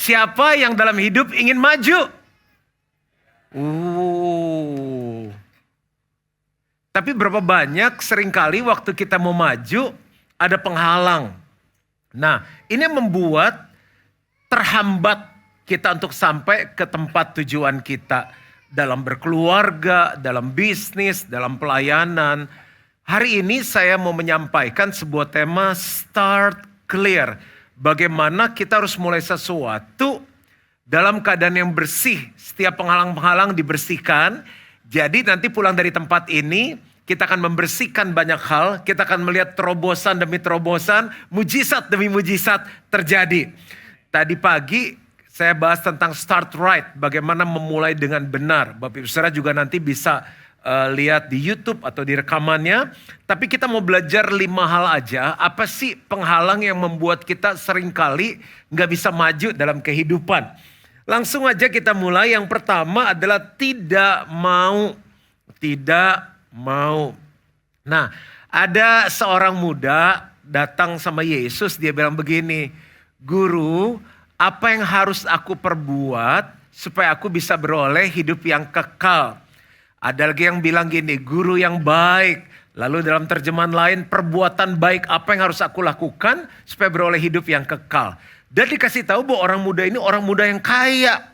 Siapa yang dalam hidup ingin maju? Tapi berapa banyak seringkali waktu kita mau maju ada penghalang. Nah, ini membuat terhambat kita untuk sampai ke tempat tujuan kita. Dalam berkeluarga, dalam bisnis, dalam pelayanan. Hari ini saya mau menyampaikan sebuah tema Start Clear. Bagaimana kita harus mulai sesuatu dalam keadaan yang bersih. Setiap penghalang-penghalang dibersihkan. Jadi nanti pulang dari tempat ini kita akan membersihkan banyak hal. Kita akan melihat terobosan demi terobosan, mujizat demi mujizat terjadi. Tadi pagi saya bahas tentang start right, bagaimana memulai dengan benar. Bapak Ibu Saudara juga nanti bisa lihat di YouTube atau di rekamannya. Tapi kita mau belajar 5 hal aja. Apa sih penghalang yang membuat kita seringkali gak bisa maju dalam kehidupan. Langsung aja kita mulai. Yang pertama adalah tidak mau. Tidak mau. Nah, ada seorang muda datang sama Yesus. Dia bilang begini, Guru, apa yang harus aku perbuat supaya aku bisa beroleh hidup yang kekal? Ada lagi yang bilang gini, guru yang baik. Lalu dalam terjemahan lain, perbuatan baik apa yang harus aku lakukan supaya beroleh hidup yang kekal? Dan dikasih tahu bahwa orang muda ini orang muda yang kaya.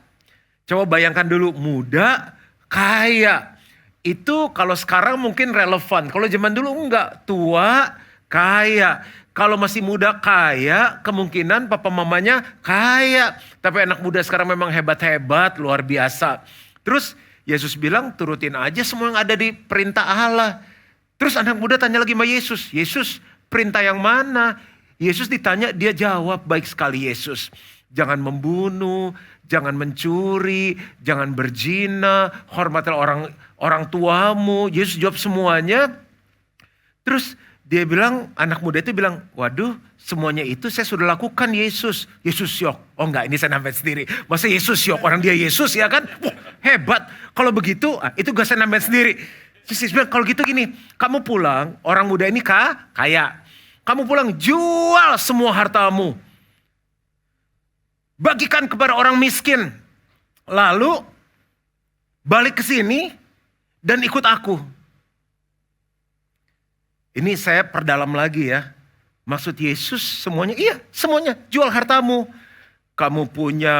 Coba bayangkan dulu, muda, kaya. Itu kalau sekarang mungkin relevan. Kalau zaman dulu enggak, tua, kaya. Kalau masih muda kaya, kemungkinan papa mamanya kaya. Tapi anak muda sekarang memang hebat-hebat, luar biasa. Terus Yesus bilang turutin aja semua yang ada di perintah Allah. Terus anak muda tanya lagi sama Yesus, Yesus perintah yang mana? Yesus ditanya, dia jawab baik sekali Yesus. Jangan membunuh, jangan mencuri, jangan berzina, hormatilah orang tuamu. Yesus jawab semuanya. Terus dia bilang, anak muda itu bilang, waduh semuanya itu saya sudah lakukan Yesus. Yesus syok. Oh enggak, ini saya nambahin sendiri. Masa Yesus syok, orang dia Yesus ya kan? Wah hebat. Kalau begitu, itu gak saya nambahin sendiri. Yesus bilang, kalau gitu gini, kamu pulang, orang muda ini kaya. Kamu pulang, jual semua hartamu. Bagikan kepada orang miskin. Lalu, balik ke sini dan ikut aku. Ini saya perdalam lagi ya. Maksud Yesus semuanya, iya semuanya jual hartamu. Kamu punya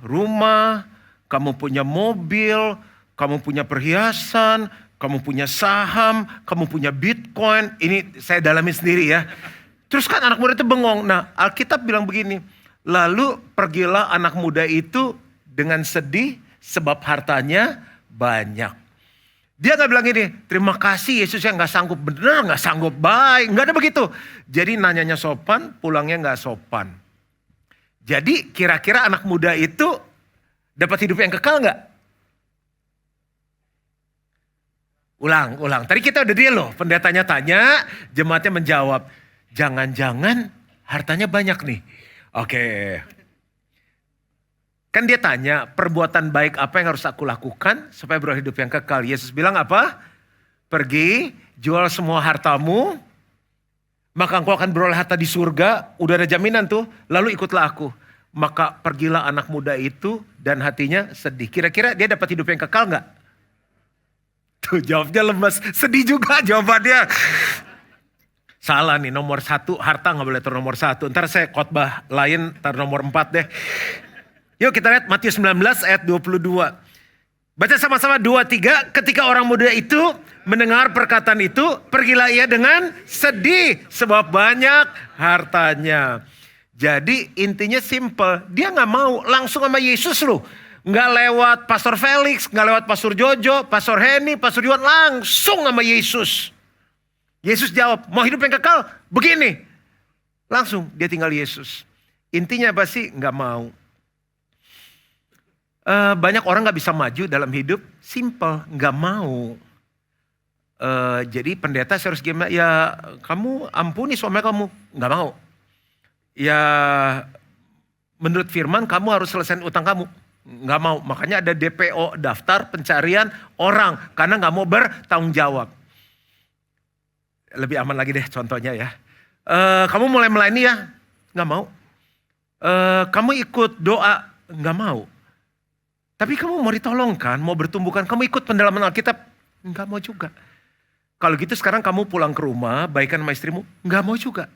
rumah, kamu punya mobil, kamu punya perhiasan, kamu punya saham, kamu punya bitcoin. Ini saya dalami sendiri ya. Terus kan anak muda itu bengong. Nah Alkitab bilang begini. Lalu pergilah anak muda itu dengan sedih sebab hartanya banyak. Dia gak bilang gini, terima kasih Yesus yang gak sanggup, bener gak sanggup, baik. Gak ada begitu. Jadi nanyanya sopan, pulangnya gak sopan. Jadi kira-kira anak muda itu dapat hidup yang kekal gak? Ulang. Tadi kita udah dia loh, pendetanya tanya, jemaatnya menjawab. Jangan-jangan hartanya banyak nih. Oke. Kan dia tanya, perbuatan baik apa yang harus aku lakukan supaya beroleh hidup yang kekal. Yesus bilang apa? Pergi, jual semua hartamu, maka engkau akan beroleh harta di surga. Udah ada jaminan tuh, lalu ikutlah aku. Maka pergilah anak muda itu dan hatinya sedih. Kira-kira dia dapat hidup yang kekal gak? Tuh jawabnya lemas, sedih juga jawabannya. Salah nih, nomor 1 harta gak boleh taruh nomor 1. Ntar saya khotbah lain taruh nomor 4 deh. Yuk kita lihat Matius 19 ayat 22. Baca sama-sama 2-3. Ketika orang muda itu mendengar perkataan itu, pergilah ia dengan sedih sebab banyak hartanya. Jadi intinya simple, dia gak mau langsung sama Yesus loh. Gak lewat Pastor Felix, gak lewat Pastor Jojo, Pastor Henny, Pastor Yuan, langsung sama Yesus. Yesus jawab, mau hidup yang kekal? Begini. Langsung dia tinggal Yesus. Intinya apa sih? Gak mau. Banyak orang gak bisa maju dalam hidup, simple, gak mau. Jadi pendeta harus gimana, ya kamu ampuni suami kamu, gak mau. Ya menurut firman kamu harus selesaikan utang kamu, gak mau. Makanya ada DPO, daftar pencarian orang, karena gak mau bertanggung jawab. Lebih aman lagi deh contohnya ya. Kamu mulai melayani ya, gak mau. Kamu ikut doa, nggak mau. Tapi kamu mau ditolongkan, mau bertumbuhkan, kamu ikut pendalaman Alkitab, nggak mau juga. Kalau gitu sekarang kamu pulang ke rumah, baikan sama istrimu, nggak mau juga.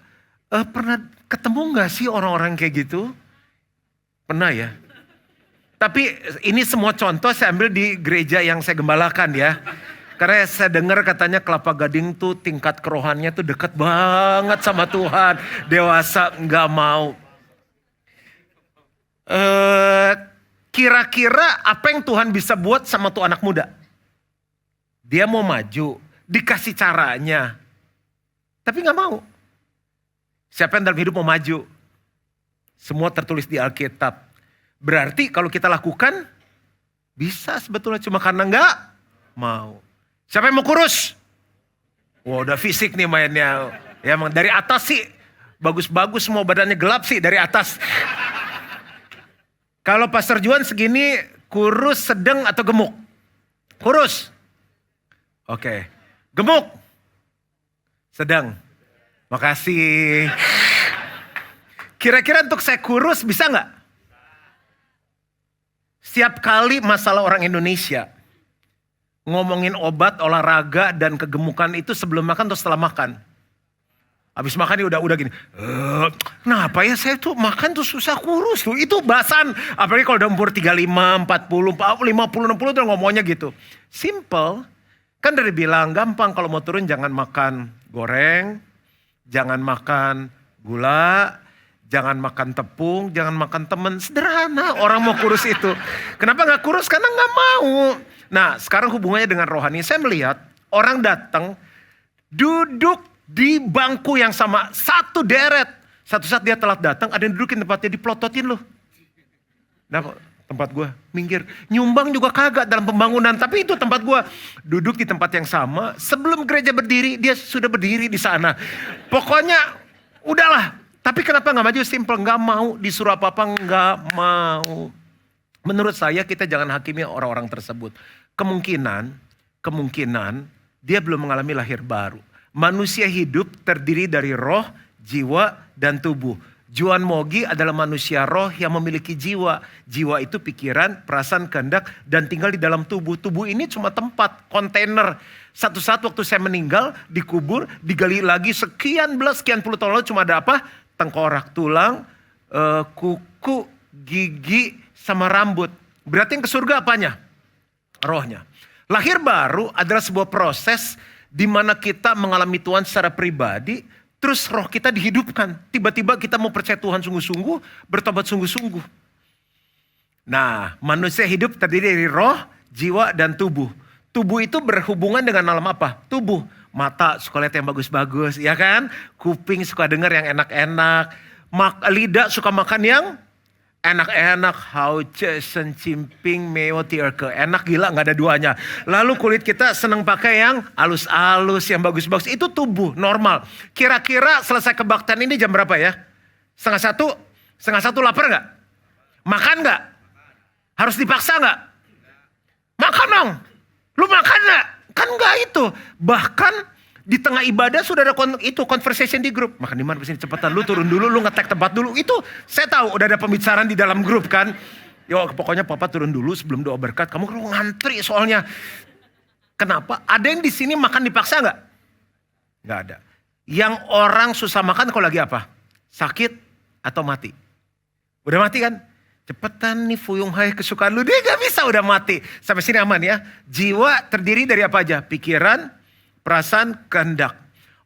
Pernah ketemu nggak sih orang-orang kayak gitu? Pernah ya? Tapi ini semua contoh saya ambil di gereja yang saya gembalakan ya. Karena saya dengar katanya Kelapa Gading tuh tingkat kerohannya tuh dekat banget sama Tuhan. Dewasa, nggak mau. Kira-kira apa yang Tuhan bisa buat sama tuh anak muda? Dia mau maju, dikasih caranya. Tapi gak mau. Siapa yang dalam hidup mau maju? Semua tertulis di Alkitab. Berarti kalau kita lakukan, bisa sebetulnya cuma karena gak mau. Siapa yang mau kurus? Wah udah fisik nih mainnya. Ya emang dari atas sih, bagus-bagus semua badannya gelap sih dari atas. Kalau Pastor Juan segini kurus, sedang atau gemuk? Kurus. Oke. Gemuk. Sedang. Makasih. Kira-kira untuk saya kurus bisa nggak? Setiap kali masalah orang Indonesia ngomongin obat, olahraga, dan kegemukan itu sebelum makan atau setelah makan. Habis makan dia udah gini. Kenapa ya saya tuh makan tuh susah kurus tuh. Itu bahasan. Apalagi kalau udah umur 35, 40, 50, 60 tuh ngomongnya gitu. Simple. Kan dari bilang gampang kalau mau turun jangan makan goreng. Jangan makan gula. Jangan makan tepung. Jangan makan temen. Sederhana orang mau kurus itu. Kenapa gak kurus? Karena gak mau. Nah sekarang hubungannya dengan rohani. Saya melihat orang datang duduk di bangku yang sama, satu deret. Satu saat dia telat datang, ada yang dudukin tempatnya, diplototin loh. Nah tempat gue, minggir. Nyumbang juga kagak dalam pembangunan, tapi itu tempat gue. Duduk di tempat yang sama, sebelum gereja berdiri, dia sudah berdiri di sana. Pokoknya, udahlah. Tapi kenapa gak maju? Simple, gak mau. Disuruh apa-apa, gak mau. Menurut saya kita jangan hakimi orang-orang tersebut. Kemungkinan, dia belum mengalami lahir baru. Manusia hidup terdiri dari roh, jiwa, dan tubuh. Juan Mogi adalah manusia roh yang memiliki jiwa. Jiwa itu pikiran, perasaan, kehendak, dan tinggal di dalam tubuh. Tubuh ini cuma tempat, kontainer. Satu saat waktu saya meninggal, dikubur, digali lagi sekian puluh tahun lalu cuma ada apa? Tengkorak, tulang, kuku, gigi, sama rambut. Berarti yang ke surga apanya? Rohnya. Lahir baru adalah sebuah proses di mana kita mengalami Tuhan secara pribadi, terus roh kita dihidupkan. Tiba-tiba kita mau percaya Tuhan sungguh-sungguh, bertobat sungguh-sungguh. Nah, manusia hidup terdiri dari roh, jiwa, dan tubuh. Tubuh itu berhubungan dengan alam apa? Tubuh. Mata suka lihat yang bagus-bagus, ya kan? Kuping suka dengar yang enak-enak. Lidah suka makan yang enak-enak, hauce, sencimping, meo, tierke. Enak gila gak ada duanya. Lalu kulit kita senang pakai yang halus-halus, yang bagus-bagus. Itu tubuh, normal. Kira-kira selesai kebaktian ini jam berapa ya? Setengah satu lapar gak? Makan gak? Harus dipaksa gak? Makan dong. Lu makan gak? Kan gak itu. Bahkan di tengah ibadah sudah ada conversation di grup. Makan di mana sini cepetan, lu turun dulu, lu ngetek tempat dulu. Itu saya tahu udah ada pembicaraan di dalam grup kan. Yo pokoknya papa turun dulu sebelum doa berkat. Kamu kalau ngantri soalnya. Kenapa? Ada yang di sini makan dipaksa nggak? Nggak ada. Yang orang susah makan kalau lagi apa? Sakit atau mati? Udah mati kan? Cepetan nih Fuyung Hai kesukaan lu. Dia gak bisa udah mati. Sampai sini aman ya. Jiwa terdiri dari apa aja? Pikiran, perasaan, kehendak.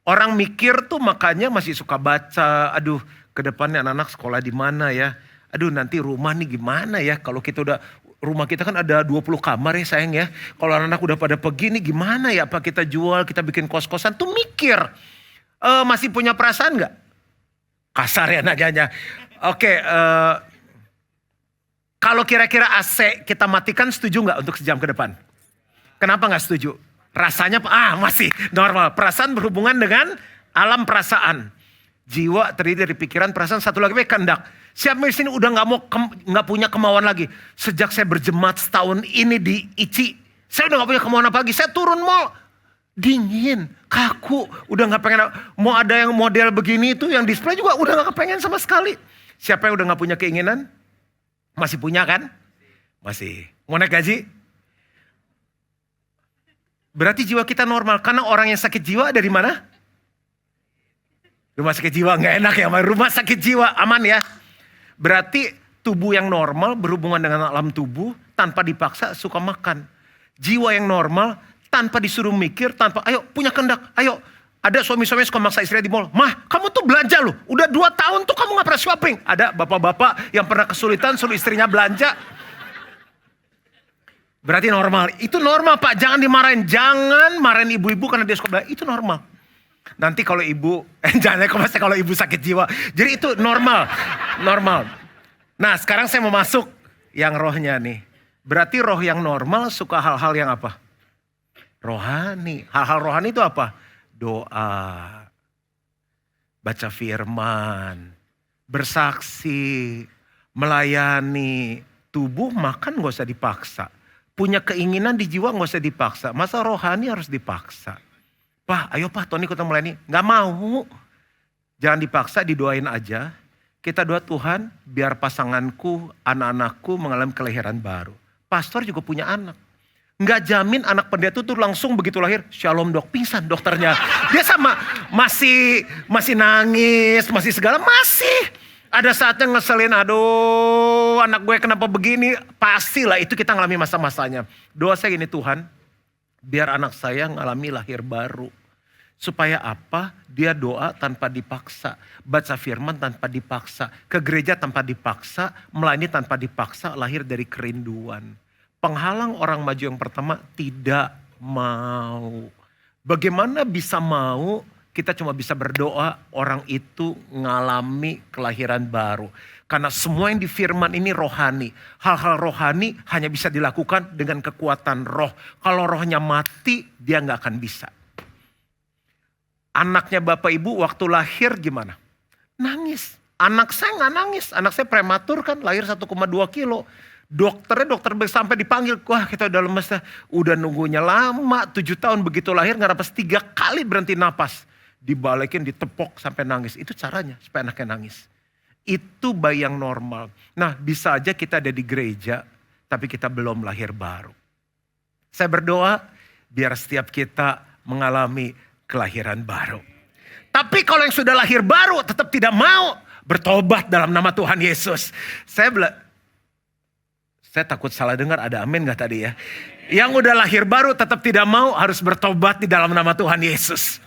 Orang mikir tuh makanya masih suka baca. Aduh, ke depannya anak-anak sekolah di mana ya? Aduh, nanti rumah nih gimana ya? Kalau kita udah rumah kita kan ada 20 kamar ya sayang ya. Kalau anak-anak udah pada pergi nih gimana ya? Apa kita jual, kita bikin kos-kosan tuh mikir. Masih punya perasaan nggak? Kasar ya nanyanya. Oke, kalau kira-kira AC kita matikan setuju nggak untuk sejam ke depan? Kenapa nggak setuju? Rasanya masih normal. Perasaan berhubungan dengan alam perasaan. Jiwa terdiri dari pikiran, perasaan, satu lagi kehendak. Siapa di sini udah nggak punya kemauan lagi. Sejak saya berjemaat setahun ini di ICI, saya udah nggak punya kemauan apa lagi. Saya turun mall, dingin, kaku, udah nggak pengen. Mau ada yang model begini itu, yang display juga udah nggak kepengen sama sekali. Siapa yang udah gak punya keinginan? Masih punya kan? Masih. Mau naik gaji? Berarti jiwa kita normal. Karena orang yang sakit jiwa dari mana? Rumah sakit jiwa gak enak ya. Rumah sakit jiwa aman ya. Berarti tubuh yang normal berhubungan dengan alam tubuh. Tanpa dipaksa suka makan. Jiwa yang normal tanpa disuruh mikir. Ayo punya kehendak. Ayo. Ada suami-suami suka maksa istrinya di mall. Mah, kamu tuh belanja loh. Udah 2 tahun tuh kamu gak pernah shopping. Ada bapak-bapak yang pernah kesulitan suruh istrinya belanja. Berarti normal. Itu normal Pak. Jangan dimarahin. Jangan marahin ibu-ibu karena dia suka belanja. Itu normal. Nanti kalau ibu, jangan kalau ibu sakit jiwa. Jadi itu normal. Normal. Nah sekarang saya mau masuk yang rohnya nih. Berarti roh yang normal suka hal-hal yang apa? Rohani. Hal-hal rohani itu apa? Doa, baca firman, bersaksi, melayani. Tubuh makan gak usah dipaksa. Punya keinginan di jiwa gak usah dipaksa. Masa rohani harus dipaksa? Pak, ayo Pak, Tony kita melayani. Gak mau. Jangan dipaksa, didoain aja. Kita doa Tuhan, biar pasanganku, anak-anakku mengalami kelahiran baru. Pastor juga punya anak. Nggak jamin anak pendeta tuh langsung begitu lahir, shalom dok, pingsan dokternya. Dia sama, masih nangis, masih segala, masih. Ada saatnya ngeselin, aduh anak gue kenapa begini. Pastilah itu kita ngalami masa-masanya. Doa saya gini, Tuhan, biar anak saya ngalami lahir baru. Supaya apa? Dia doa tanpa dipaksa. Baca firman tanpa dipaksa. Ke gereja tanpa dipaksa. Melayani tanpa dipaksa. Lahir dari kerinduan. Penghalang orang maju yang pertama tidak mau. Bagaimana bisa mau? Kita cuma bisa berdoa orang itu ngalami kelahiran baru. Karena semua yang di firman ini rohani. Hal-hal rohani hanya bisa dilakukan dengan kekuatan roh. Kalau rohnya mati dia gak akan bisa. Anaknya bapak ibu waktu lahir gimana? Nangis. Anak saya gak nangis. Anak saya prematur kan lahir 1,2 kilo. Dokter sampai dipanggil, wah kita udah lemes, udah nunggunya lama, 7 tahun begitu lahir nggak napas 3 kali berhenti napas. Dibalikin, ditepok sampai nangis. Itu caranya supaya anaknya nangis. Itu bayi yang normal. Nah bisa aja kita ada di gereja, tapi kita belum lahir baru. Saya berdoa biar setiap kita mengalami kelahiran baru. Tapi kalau yang sudah lahir baru tetap tidak mau bertobat dalam nama Tuhan Yesus. Saya takut salah dengar, ada amin gak tadi ya? Yang udah lahir baru tetap tidak mau harus bertobat di dalam nama Tuhan Yesus.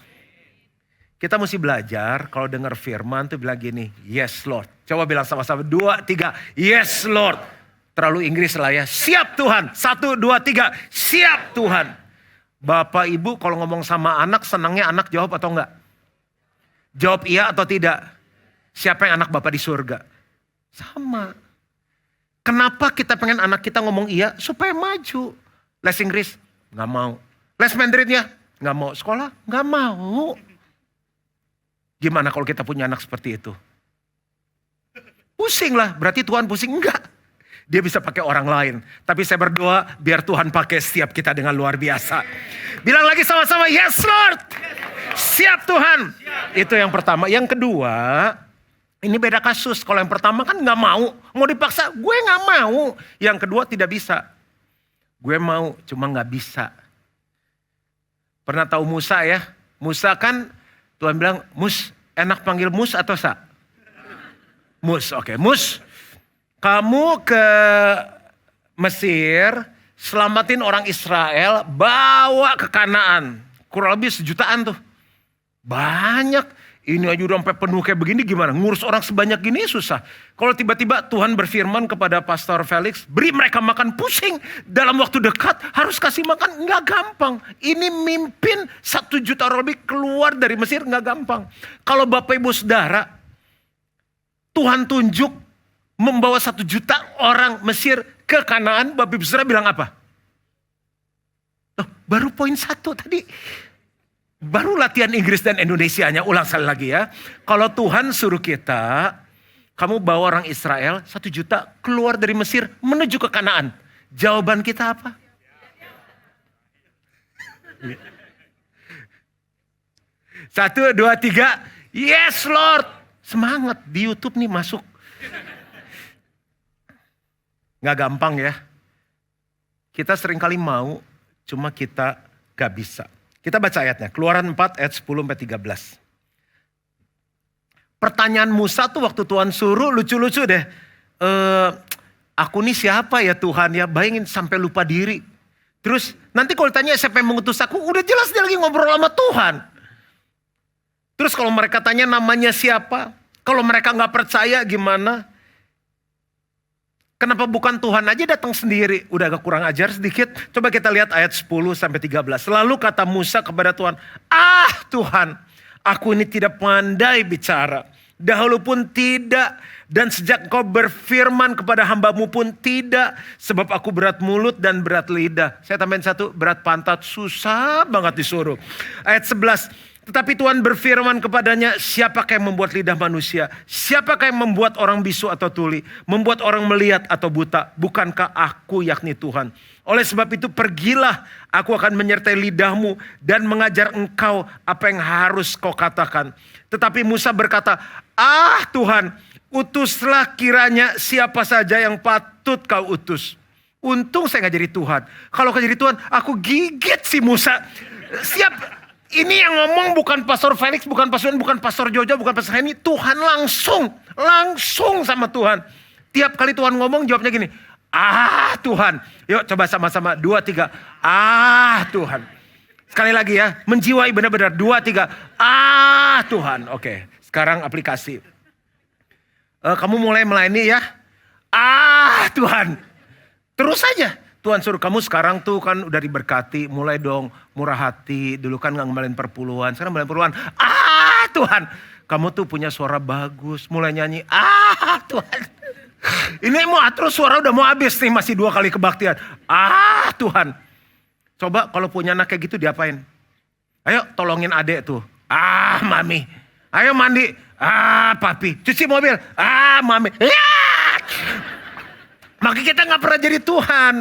Kita mesti belajar kalau dengar firman tuh bilang gini, yes Lord. Coba bilang sama-sama, 2, 3, yes Lord. Terlalu Inggris lah ya, siap Tuhan. 1, 2, 3, siap Tuhan. Bapak ibu kalau ngomong sama anak, senangnya anak jawab atau enggak? Jawab iya atau tidak? Siapa yang anak bapak di surga? Sama. Kenapa kita pengen anak kita ngomong iya? Supaya maju. Les Inggris? Gak mau. Les Mandarinnya? Gak mau. Sekolah? Gak mau. Gimana kalau kita punya anak seperti itu? Pusing lah. Berarti Tuhan pusing? Enggak. Dia bisa pakai orang lain. Tapi saya berdoa biar Tuhan pakai setiap kita dengan luar biasa. Bilang lagi sama-sama, yes Lord. Siap Tuhan. Itu yang pertama. Yang kedua, ini beda kasus. Kalau yang pertama kan gak mau. Mau dipaksa, gue gak mau. Yang kedua tidak bisa. Gue mau, cuma gak bisa. Pernah tahu Musa ya? Musa kan Tuhan bilang, Mus, enak panggil Mus atau Sa? Mus, oke. Mus, kamu ke Mesir, selamatin orang Israel, bawa ke Kanaan. Kurang lebih 1 jutaan tuh. Banyak. Ini aja udah sampai penuh kayak begini gimana? Ngurus orang sebanyak gini susah. Kalau tiba-tiba Tuhan berfirman kepada Pastor Felix, beri mereka makan, pusing. Dalam waktu dekat harus kasih makan, nggak gampang. Ini mimpin 1 juta orang lebih keluar dari Mesir, nggak gampang. Kalau Bapak Ibu Saudara, Tuhan tunjuk membawa 1 juta orang Mesir ke Kanaan, Bapak Ibu Saudara bilang apa? Oh, baru poin 1 tadi. Baru latihan Inggris dan Indonesianya, ulang sekali lagi ya. Kalau Tuhan suruh kita, kamu bawa orang Israel 1 juta keluar dari Mesir menuju ke Kanaan. Jawaban kita apa? 1, 2, 3, yes Lord. Semangat di YouTube nih masuk. Gak gampang ya. Kita seringkali mau, cuma kita gak bisa. Kita baca ayatnya, Keluaran 4 ayat 10-13. Pertanyaan Musa tuh waktu Tuhan suruh lucu-lucu deh. Aku nih siapa ya Tuhan ya, bayangin sampai lupa diri. Terus nanti kalau ditanya siapa yang mengutus aku, udah jelas dia lagi ngobrol sama Tuhan. Terus kalau mereka tanya namanya siapa, kalau mereka gak percaya gimana? Kenapa bukan Tuhan aja datang sendiri? Udah agak kurang ajar sedikit. Coba kita lihat ayat 10-13. Lalu kata Musa kepada Tuhan, Tuhan, aku ini tidak pandai bicara. Dahulu pun tidak. Dan sejak kau berfirman kepada hambamu pun tidak. Sebab aku berat mulut dan berat lidah. Saya tambahin satu, berat pantat, susah banget disuruh. Ayat 11. Tetapi Tuhan berfirman kepadanya, siapakah yang membuat lidah manusia? Siapakah yang membuat orang bisu atau tuli? Membuat orang melihat atau buta? Bukankah aku yakni Tuhan? Oleh sebab itu pergilah, aku akan menyertai lidahmu dan mengajar engkau apa yang harus kau katakan. Tetapi Musa berkata, Tuhan, utuslah kiranya siapa saja yang patut kau utus. Untung saya gak jadi Tuhan. Kalau gak jadi Tuhan, aku gigit si Musa. Ini yang ngomong bukan Pastor Felix, bukan Pastor Wen, bukan Pastor Jojo, bukan Pastor Henny. Tuhan langsung sama Tuhan. Tiap kali Tuhan ngomong jawabnya gini. Tuhan. Yuk coba sama-sama. 2, 3. Tuhan. Sekali lagi ya. Menjiwai benar-benar. 2, 3. Tuhan. Oke. Sekarang aplikasi. Kamu mulai melayani ya. Tuhan. Terus saja. Tuhan suruh kamu sekarang tuh kan udah diberkati. Mulai dong murah hati. Dulu kan gak ngembalin perpuluhan. Sekarang ngembalin perpuluhan. Tuhan. Kamu tuh punya suara bagus. Mulai nyanyi. Tuhan. Ini mau terus suara udah mau habis nih. Masih 2 kali kebaktian. Tuhan. Coba kalau punya anak kayak gitu diapain? Ayo tolongin adek tuh. Mami. Ayo mandi. Papi. Cuci mobil. Mami. Maka kita gak pernah jadi Tuhan.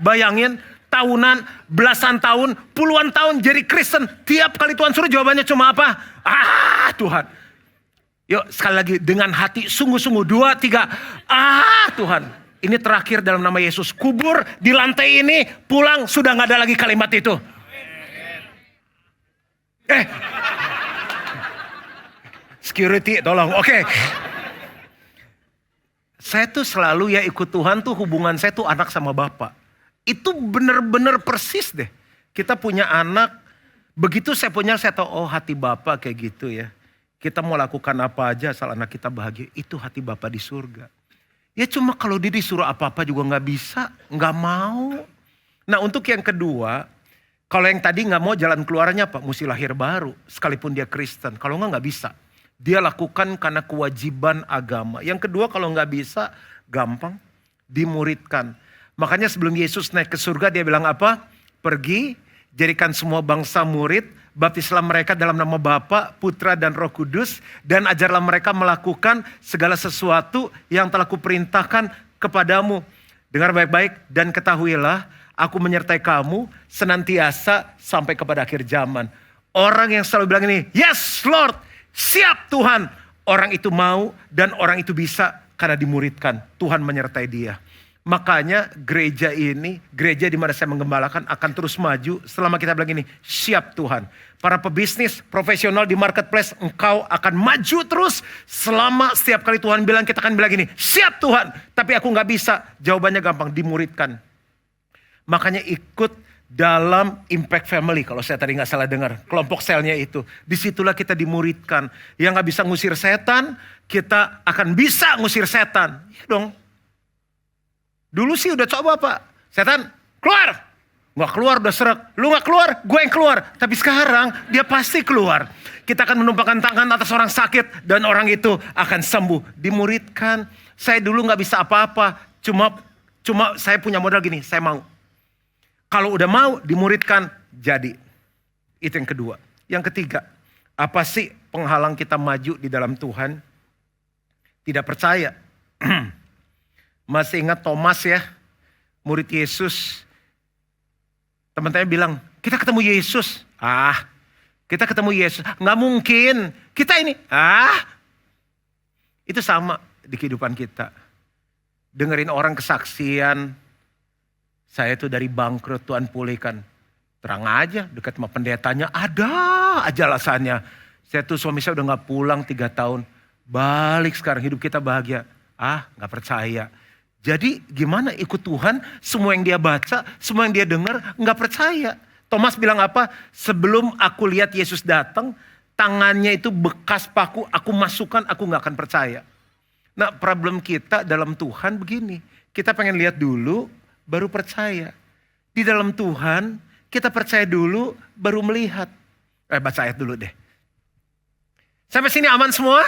Bayangin tahunan, belasan tahun, puluhan tahun jadi Kristen. Tiap kali Tuhan suruh jawabannya cuma apa? Tuhan. Yuk sekali lagi dengan hati sungguh-sungguh. 2, 3. Tuhan. Ini terakhir dalam nama Yesus. Kubur di lantai ini, pulang sudah gak ada lagi kalimat itu. Security tolong. Oke. Saya tuh selalu ya ikut Tuhan tuh hubungan saya tuh anak sama bapak. Itu bener-bener persis deh. Kita punya anak, begitu saya punya saya tahu hati bapak kayak gitu ya. Kita mau lakukan apa aja asal anak kita bahagia. Itu hati bapak di surga. Ya cuma kalau dia disuruh apa-apa juga gak bisa, gak mau. Nah untuk yang kedua, kalau yang tadi gak mau jalan keluarnya apa? Mesti lahir baru, sekalipun dia Kristen. Kalau gak bisa. Dia lakukan karena kewajiban agama. Yang kedua kalau gak bisa, gampang, dimuridkan. Makanya sebelum Yesus naik ke surga dia bilang apa? Pergi, jadikan semua bangsa murid, baptislah mereka dalam nama Bapa, Putra dan Roh Kudus. Dan ajarlah mereka melakukan segala sesuatu yang telah kuperintahkan kepadamu. Dengar baik-baik dan ketahuilah, aku menyertai kamu senantiasa sampai kepada akhir zaman. Orang yang selalu bilang ini, yes Lord, siap Tuhan. Orang itu mau dan orang itu bisa karena dimuridkan. Tuhan menyertai dia. Makanya gereja ini, gereja di mana saya menggembalakan akan terus maju selama kita bilang ini, siap Tuhan. Para pebisnis profesional di marketplace, engkau akan maju terus selama setiap kali Tuhan bilang, kita akan bilang ini, siap Tuhan. Tapi aku gak bisa, jawabannya gampang, dimuridkan. Makanya ikut dalam Impact Family, kalau saya tadi gak salah dengar, kelompok selnya itu. Disitulah kita dimuridkan. Yang gak bisa ngusir setan, kita akan bisa ngusir setan. Ya dong. Dulu sih udah coba Pak. Setan keluar. Gak keluar udah serak. Lu gak keluar, gue yang keluar. Tapi sekarang dia pasti keluar. Kita akan menumpahkan tangan atas orang sakit. Dan orang itu akan sembuh. Dimuridkan. Saya dulu gak bisa apa-apa. Cuma saya punya modal gini. Saya mau. Kalau udah mau dimuridkan jadi. Itu yang kedua. Yang ketiga. Apa sih penghalang kita maju di dalam Tuhan? Tidak percaya. Masih ingat Thomas ya, murid Yesus. Teman-teman bilang, kita ketemu Yesus. Kita ketemu Yesus. Nggak mungkin, kita ini. Itu sama. di kehidupan kita. Dengerin orang kesaksian, saya tuh dari bangkrut Tuhan pulihkan. Terang aja dekat sama pendetanya, ada aja alasannya. Saya tuh suami saya udah gak pulang 3 tahun. Balik sekarang hidup kita bahagia. Gak percaya. Jadi gimana ikut Tuhan, semua yang dia baca, semua yang dia dengar gak percaya. Thomas bilang apa? Sebelum aku lihat Yesus datang, tangannya itu bekas paku, aku masukkan, aku gak akan percaya. Nah, problem kita dalam Tuhan begini. Kita pengen lihat dulu, baru percaya. Di dalam Tuhan, kita percaya dulu, baru melihat. Baca ayat dulu deh. Sampai sini aman semua?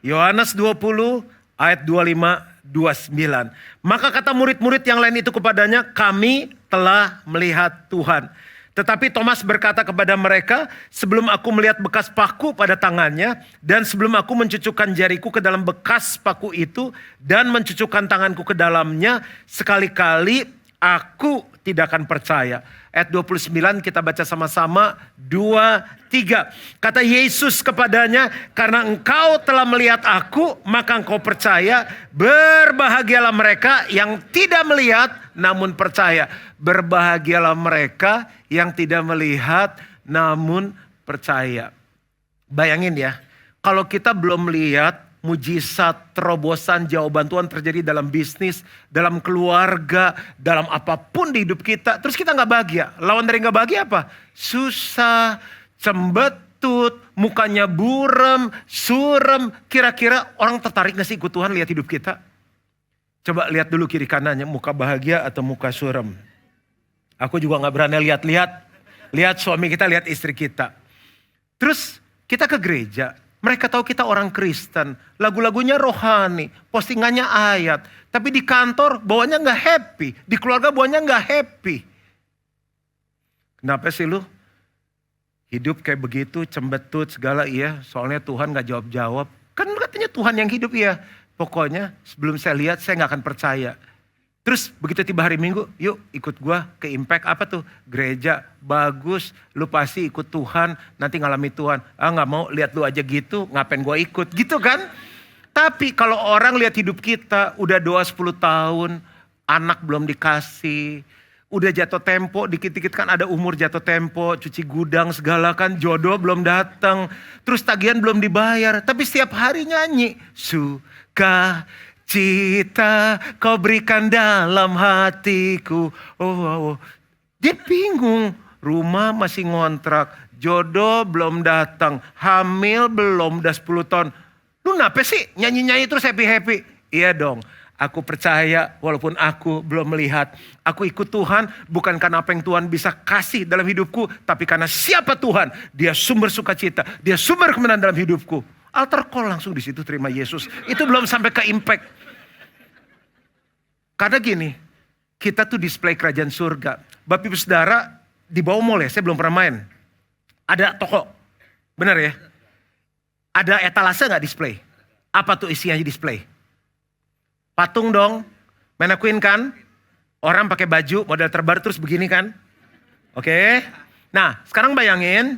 Yohanes 20 ayat 25-29. Maka kata murid-murid yang lain itu kepadanya, kami telah melihat Tuhan. Tetapi Thomas berkata kepada mereka, sebelum aku melihat bekas paku pada tangannya, dan sebelum aku mencucukkan jariku ke dalam bekas paku itu, dan mencucukkan tanganku ke dalamnya, sekali-kali aku tidak akan percaya. Ayat 29 kita baca sama-sama, 2, 3. Kata Yesus kepadanya, karena engkau telah melihat aku, maka engkau percaya. Berbahagialah mereka yang tidak melihat namun percaya. Berbahagialah mereka yang tidak melihat namun percaya. Bayangin ya, kalau kita belum melihat mujizat, terobosan, jawaban Tuhan terjadi dalam bisnis, dalam keluarga, dalam apapun di hidup kita. Terus kita gak bahagia. Lawan dari gak bahagia apa? Susah, cembetut, mukanya buram, surem. Kira-kira orang tertarik gak sih ikut Tuhan lihat hidup kita? Coba lihat dulu kiri kanannya, muka bahagia atau muka surem. Aku juga gak berani lihat-lihat. Lihat suami kita, lihat istri kita. Terus kita ke gereja. Mereka tahu kita orang Kristen, lagu-lagunya rohani, postingannya ayat. Tapi di kantor bawanya gak happy, di keluarga bawanya gak happy. Kenapa sih lu? Hidup kayak begitu, cembetut segala iya, soalnya Tuhan gak jawab-jawab. Kan katanya Tuhan yang hidup ya. Pokoknya sebelum saya lihat saya gak akan percaya. Terus begitu tiba hari Minggu, yuk ikut gua ke Impact apa tuh? Gereja, bagus, lu pasti ikut Tuhan, nanti ngalami Tuhan. Gak mau lihat lu aja gitu, ngapain gua ikut, gitu kan? Tapi kalau orang lihat hidup kita, udah doa 10 tahun, anak belum dikasih, udah jatuh tempo, dikit-dikit kan ada umur jatuh tempo, cuci gudang segala kan, jodoh belum datang, terus tagihan belum dibayar, tapi setiap hari nyanyi, suka cita kau berikan dalam hatiku. Oh. Dia bingung. Rumah masih ngontrak. Jodoh belum datang. Hamil belum udah 10 tahun. Lu kenapa sih nyanyi-nyanyi terus happy-happy? Iya dong. Aku percaya walaupun aku belum melihat. Aku ikut Tuhan bukan karena apa yang Tuhan bisa kasih dalam hidupku. Tapi karena siapa Tuhan. Dia sumber sukacita. Dia sumber kemenangan dalam hidupku. Altar call langsung di situ terima Yesus. Itu belum sampai ke Impact. Karena gini, kita tuh display kerajaan surga. Bapak Ibu Saudara, di bawah mall ya, saya belum pernah main. Ada toko, benar ya? Ada etalase gak display? Apa tuh isinya display? Patung dong, mannequin kan? Orang pakai baju model terbaru terus begini kan? Oke. Nah, sekarang bayangin,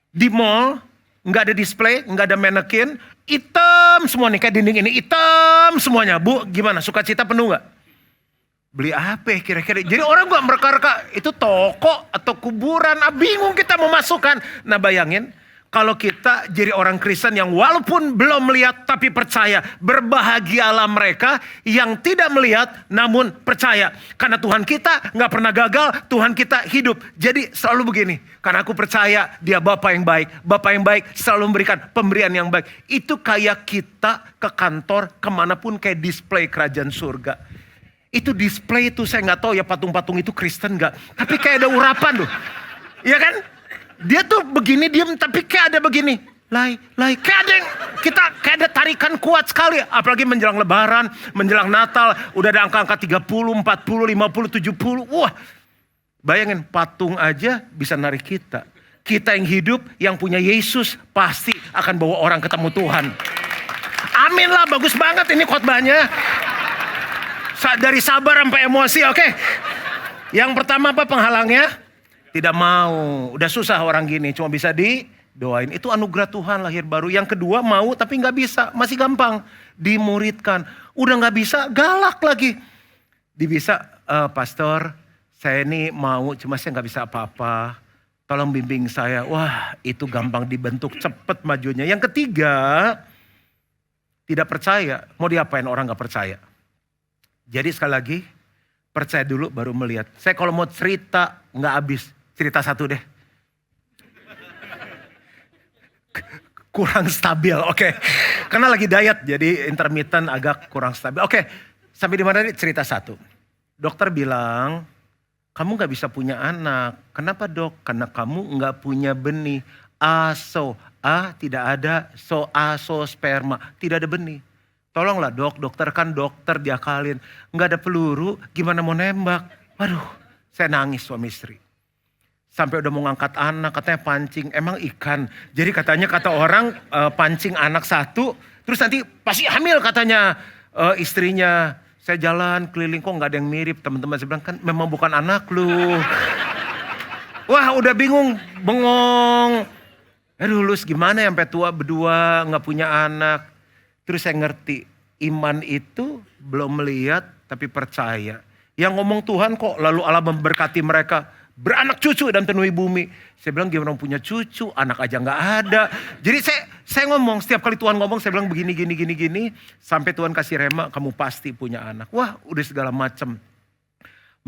di mall nggak ada display, nggak ada mannequin, hitam semua nih, kayak dinding ini hitam semuanya. Bu, gimana? Sukacita penuh nggak? Beli apa kira-kira? Jadi orang gak mereka-reka, itu toko atau kuburan, bingung kita mau masukkan. Nah bayangin, kalau kita jadi orang Kristen yang walaupun belum melihat tapi percaya. Berbahagialah mereka yang tidak melihat namun percaya. Karena Tuhan kita gak pernah gagal, Tuhan kita hidup. Jadi selalu begini, karena aku percaya dia Bapa yang baik. Bapa yang baik selalu memberikan pemberian yang baik. Itu kayak kita ke kantor kemanapun kayak display kerajaan surga. Itu display itu saya gak tahu ya patung-patung itu Kristen gak. Tapi kayak ada urapan loh. Iya kan? Dia tuh begini diem tapi kayak ada begini. Lai. Kayak ada yang, kayak ada tarikan kuat sekali. Apalagi menjelang lebaran, menjelang Natal. Udah ada angka-angka 30, 40, 50, 70. Wah. Bayangin patung aja bisa narik kita. Kita yang hidup, yang punya Yesus pasti akan bawa orang ketemu Tuhan. Amin lah, bagus banget ini khotbahnya. Dari sabar sampai emosi, oke. Yang pertama apa penghalangnya? Tidak mau. Udah susah orang gini, cuma bisa doain. Itu anugerah Tuhan lahir baru. Yang kedua mau tapi gak bisa, masih gampang. Dimuridkan, udah gak bisa galak lagi. Bisa, pastor saya ini mau cuma saya gak bisa apa-apa. Tolong bimbing saya. Wah itu gampang dibentuk, cepet majunya. Yang ketiga, tidak percaya. Mau diapain orang gak percaya? Jadi sekali lagi, percaya dulu baru melihat. Saya kalau mau cerita gak habis. Cerita satu deh. Kurang stabil, oke. Karena lagi diet, jadi intermittent agak kurang stabil. Oke, sampai di mana nih? Cerita satu. Dokter bilang, kamu gak bisa punya anak. Kenapa dok? Karena kamu gak punya benih. Tidak ada, sperma. Tidak ada benih. Tolonglah dok, dokter kan dokter diakalin. Gak ada peluru, gimana mau nembak? Waduh, saya nangis suami istri. Sampai udah mau ngangkat anak, katanya pancing. Emang ikan. Jadi katanya kata orang pancing anak satu, terus nanti pasti hamil katanya istrinya. Saya jalan keliling kok gak ada yang mirip. Teman-teman saya bilang kan memang bukan anak lu. Wah udah bingung, bengong. Aduh lu gimana ya sampai tua berdua gak punya anak. Terus saya ngerti, iman itu belum melihat tapi percaya. Yang ngomong Tuhan kok lalu Allah memberkati mereka. Beranak cucu dan penuhi bumi. Saya bilang gimana punya cucu, anak aja gak ada. Jadi saya ngomong, setiap kali Tuhan ngomong saya bilang begini. Sampai Tuhan kasih rema, kamu pasti punya anak. Wah udah segala macam.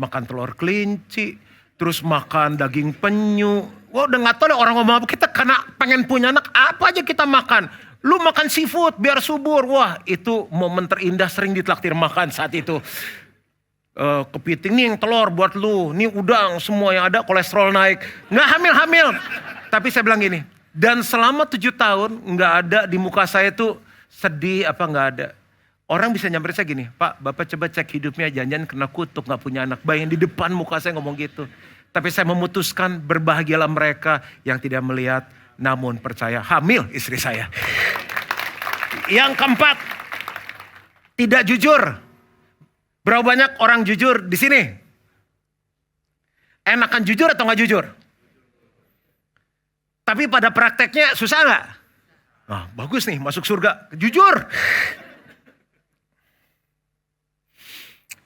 Makan telur kelinci, terus makan daging penyu. Wah udah gak tahu deh orang ngomong apa. Kita karena pengen punya anak, apa aja kita makan. Lu makan seafood biar subur. Wah itu momen terindah, sering ditraktir makan saat itu. Kepiting nih yang telur buat lu. Nih udang semua yang ada kolesterol naik. Nggak hamil. Tapi saya bilang gini. Dan selama 7 tahun nggak ada di muka saya tuh sedih apa nggak ada. Orang bisa nyamperin saya gini. Pak bapak coba cek hidupnya jangan kena kutuk nggak punya anak. Bayangin di depan muka saya ngomong gitu. Tapi saya memutuskan berbahagialah mereka yang tidak melihat. Namun percaya hamil istri saya. Yang keempat, tidak jujur. Berapa banyak orang jujur di sini? Enakan jujur atau nggak jujur? Tapi pada prakteknya susah nggak? Nah, bagus nih masuk surga. Jujur.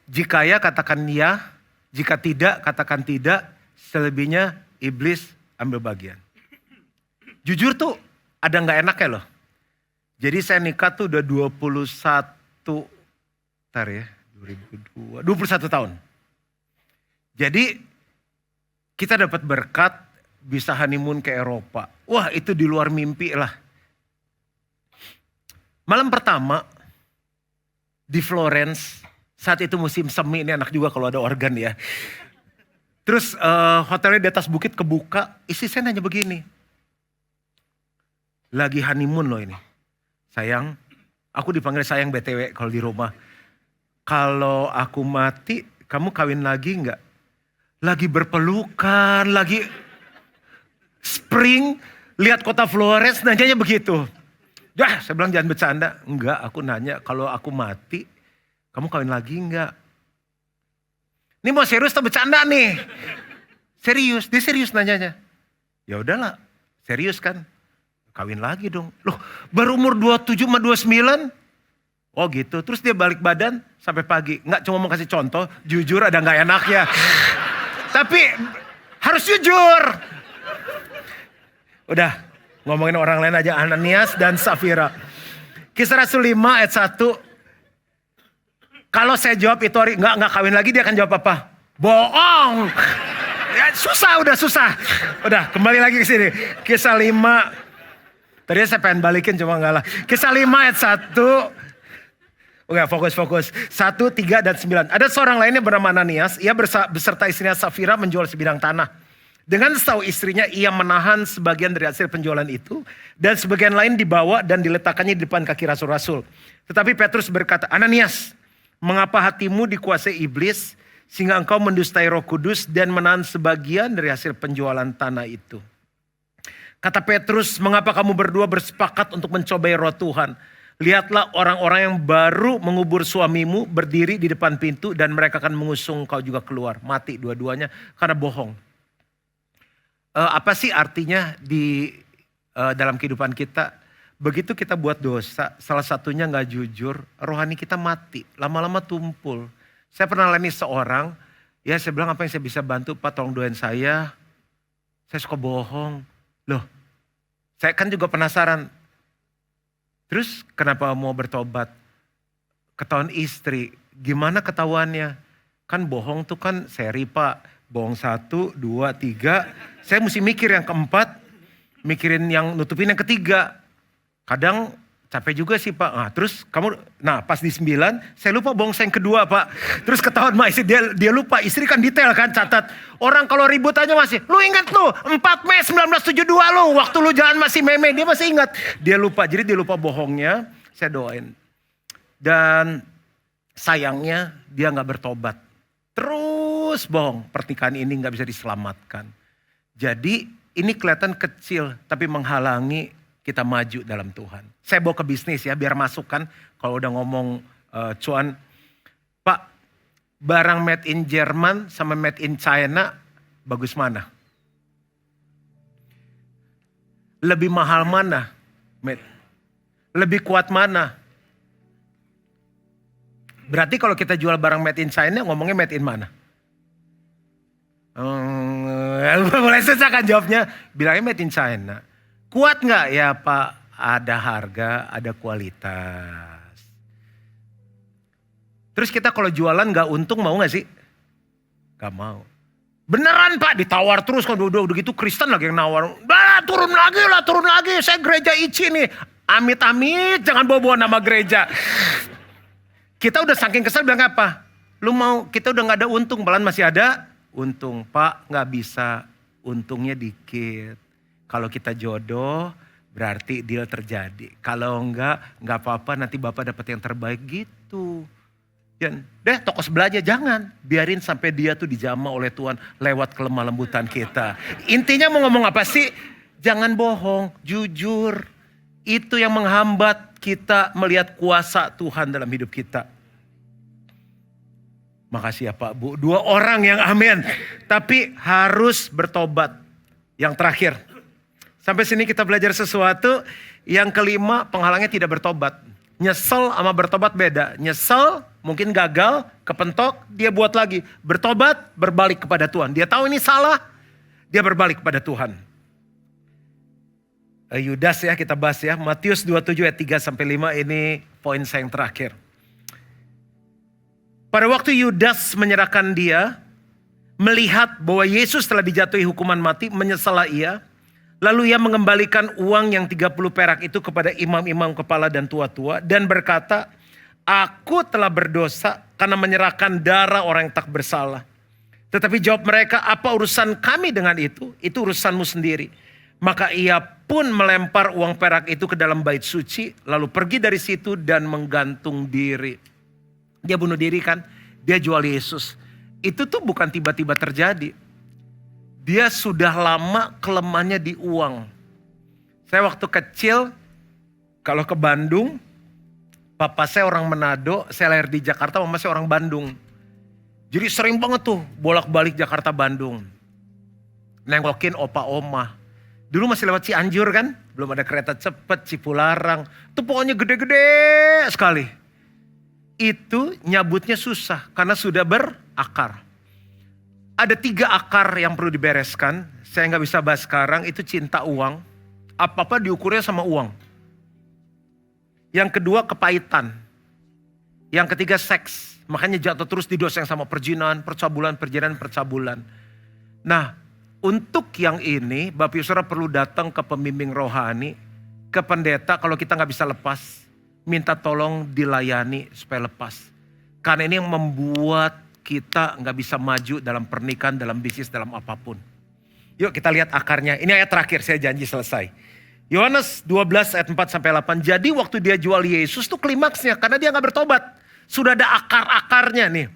Jika ya katakan ya, jika tidak katakan tidak. Selebihnya iblis ambil bagian. Jujur tuh ada gak enaknya loh. Jadi saya nikah tuh udah 21 tahun. Jadi kita dapat berkat bisa honeymoon ke Eropa. Wah itu di luar mimpi lah. Malam pertama di Florence, saat itu musim semi, ini enak juga kalau ada organ ya. Terus hotelnya di atas bukit kebuka, istri saya nanya begini. Lagi honeymoon loh ini. Sayang, aku dipanggil sayang BTW kalau di rumah. Kalau aku mati, kamu kawin lagi enggak? Lagi berpelukan, lagi spring, lihat kota Flores, nanyanya begitu. Dah, saya bilang jangan bercanda. Enggak, aku nanya kalau aku mati, kamu kawin lagi enggak? Ini mau serius atau bercanda nih? Serius, dia serius nanyanya. Ya udahlah, serius kan? Kawin lagi dong. Loh, baru umur 27 sama 29? Oh gitu, terus dia balik badan sampai pagi. Enggak cuma mau kasih contoh, jujur ada gak enaknya. Tapi harus jujur. Udah, ngomongin orang lain aja, Ananias dan Safira. Kisah Rasul 5 ayat 1. Kalau saya jawab itu hari enggak kawin lagi, dia akan jawab apa? Bohong. Ya, susah. Udah, kembali lagi ke sini. Kisah 5. Tadi saya pengen balikin cuma enggak lah. Kisah 5 ayat 1. Oke, fokus. 1, 3, dan 9. Ada seorang lainnya bernama Ananias. Ia beserta istrinya Safira menjual sebidang tanah. Dengan setahu istrinya, ia menahan sebagian dari hasil penjualan itu. Dan sebagian lain dibawa dan diletakkannya di depan kaki rasul-rasul. Tetapi Petrus berkata, Ananias, mengapa hatimu dikuasai iblis sehingga engkau mendustai Roh Kudus dan menahan sebagian dari hasil penjualan tanah itu? Kata Petrus, mengapa kamu berdua bersepakat untuk mencobai roh Tuhan? Lihatlah orang-orang yang baru mengubur suamimu berdiri di depan pintu dan mereka akan mengusung kau juga keluar. Mati dua-duanya karena bohong. Apa sih artinya di dalam kehidupan kita. Begitu kita buat dosa, salah satunya gak jujur, rohani kita mati, lama-lama tumpul. Saya pernah layani seorang, ya saya bilang apa yang saya bisa bantu, Pak tolong doain saya suka bohong. Loh, saya kan juga penasaran, terus kenapa mau bertobat? Ketahuan istri, gimana ketahuannya? Kan bohong tuh kan seri Pak, bohong 1, 2, 3. Saya mesti mikir yang keempat, mikirin yang nutupin yang ketiga. Kadang capek juga sih Pak. Nah, terus kamu, pas di 9, saya lupa bohong saya yang kedua Pak. Terus ketahuan sama istri, dia lupa, istri kan detail kan catat. Orang kalau ribut aja masih, lu ingat lu 4 Mei 1972 lu, waktu lu jalan masih meme, dia masih ingat. Dia lupa, jadi dia lupa bohongnya, saya doain. Dan sayangnya dia gak bertobat. Terus bohong, pernikahan ini gak bisa diselamatkan. Jadi ini kelihatan kecil, tapi menghalangi kita maju dalam Tuhan. Saya bawa ke bisnis ya, biar masuk kan. Kalau udah ngomong cuan, Pak, barang made in Jerman sama made in China, bagus mana? Lebih mahal mana? Lebih kuat mana? Berarti kalau kita jual barang made in China, ngomongnya made in mana? Mulai susah kan jawabnya, bilangnya made in China. Kuat gak? Ya Pak, ada harga, ada kualitas. Terus kita kalau jualan gak untung mau gak sih? Gak mau. Beneran Pak, ditawar terus kan udah gitu Kristen lagi yang nawar. Turun lagi, saya gereja ICI nih. Amit-amit, jangan bawa-bawa nama gereja. Kita udah saking kesel bilang apa? Lu mau, kita udah gak ada untung, bahkan masih ada untung. Pak gak bisa, untungnya dikit. Kalau kita jodoh berarti deal terjadi. Kalau enggak apa-apa, nanti Bapak dapat yang terbaik gitu. Dan toko sebelah aja jangan. Biarin sampai dia tuh dijamah oleh Tuhan lewat kelemah lembutan kita. Intinya mau ngomong apa sih? Jangan bohong, jujur. Itu yang menghambat kita melihat kuasa Tuhan dalam hidup kita. Makasih ya Pak Bu. 2 orang yang amin. Tapi harus bertobat. Yang terakhir. Sampai sini kita belajar sesuatu. Yang kelima, penghalangnya tidak bertobat. Nyesel sama bertobat beda. Nyesel, mungkin gagal, kepentok, dia buat lagi. Bertobat, berbalik kepada Tuhan. Dia tahu ini salah, dia berbalik kepada Tuhan. Yudas ya, kita bahas ya. Matius 27 ayat 3-5, ini poin saya yang terakhir. Pada waktu Yudas menyerahkan dia, melihat bahwa Yesus telah dijatuhi hukuman mati, menyesallah ia. Lalu ia mengembalikan uang yang 30 perak itu kepada imam-imam kepala dan tua-tua. Dan berkata, aku telah berdosa karena menyerahkan darah orang yang tak bersalah. Tetapi jawab mereka, apa urusan kami dengan itu? Itu urusanmu sendiri. Maka ia pun melempar uang perak itu ke dalam bait suci. Lalu pergi dari situ dan menggantung diri. Dia bunuh diri kan? Dia jual Yesus. Itu tuh bukan tiba-tiba terjadi. Dia sudah lama kelemahannya di uang. Saya waktu kecil, kalau ke Bandung, papa saya orang Manado, saya lahir di Jakarta, mama saya orang Bandung. Jadi sering banget tuh bolak-balik Jakarta-Bandung. Nengokin opa-oma. Dulu masih lewat Cianjur kan, belum ada kereta cepat, Cipularang. Itu pokoknya gede-gede sekali. Itu nyabutnya susah karena sudah berakar. Ada 3 akar yang perlu dibereskan. Saya gak bisa bahas sekarang. Itu cinta uang. Apa-apa diukurnya sama uang. Yang kedua kepahitan. Yang ketiga seks. Makanya jatuh terus di dosa yang sama. Perjinahan, percabulan. Nah untuk yang ini Bapak Ibu Saudara perlu datang ke pembimbing rohani. Ke pendeta kalau kita gak bisa lepas. Minta tolong dilayani supaya lepas. Karena ini yang membuat kita nggak bisa maju dalam pernikahan, dalam bisnis, dalam apapun. Yuk kita lihat akarnya. Ini ayat terakhir, saya janji selesai. Yohanes 12 ayat 4-8. Jadi waktu dia jual Yesus tuh klimaksnya. Karena dia nggak bertobat. Sudah ada akar-akarnya nih.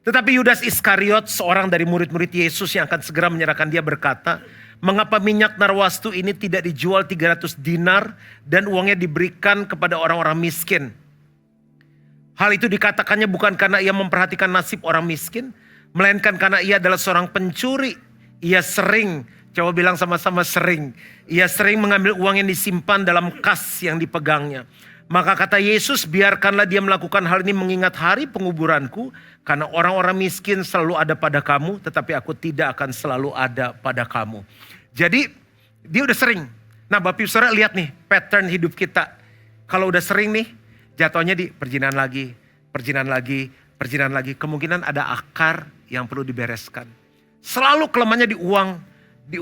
Tetapi Yudas Iskariot, seorang dari murid-murid Yesus yang akan segera menyerahkan dia berkata, mengapa minyak narwastu ini tidak dijual 300 dinar dan uangnya diberikan kepada orang-orang miskin? Hal itu dikatakannya bukan karena ia memperhatikan nasib orang miskin, melainkan karena ia adalah seorang pencuri. Ia sering Coba bilang sama-sama sering. Ia sering mengambil uang yang disimpan dalam kas yang dipegangnya. Maka kata Yesus, biarkanlah dia melakukan hal ini mengingat hari penguburanku. Karena orang-orang miskin selalu ada pada kamu, tetapi aku tidak akan selalu ada pada kamu. Jadi dia udah sering. Nah Bapak Ibu Saudara lihat nih pattern hidup kita. Kalau udah sering nih jatuhnya di perjinan lagi, perjinan lagi, perjinan lagi. Kemungkinan ada akar yang perlu dibereskan. Selalu kelemahannya di uang. Di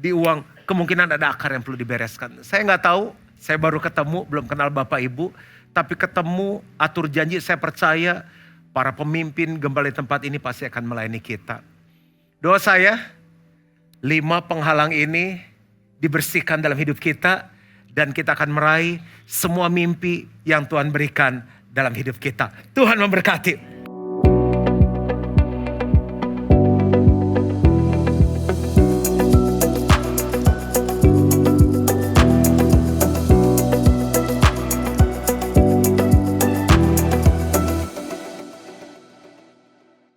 uang, kemungkinan ada akar yang perlu dibereskan. Saya nggak tahu, saya baru ketemu, belum kenal Bapak Ibu. Tapi ketemu, atur janji, saya percaya para pemimpin gembala di tempat ini pasti akan melayani kita. Doa saya, 5 penghalang ini dibersihkan dalam hidup kita. Dan kita akan meraih semua mimpi yang Tuhan berikan dalam hidup kita. Tuhan memberkati.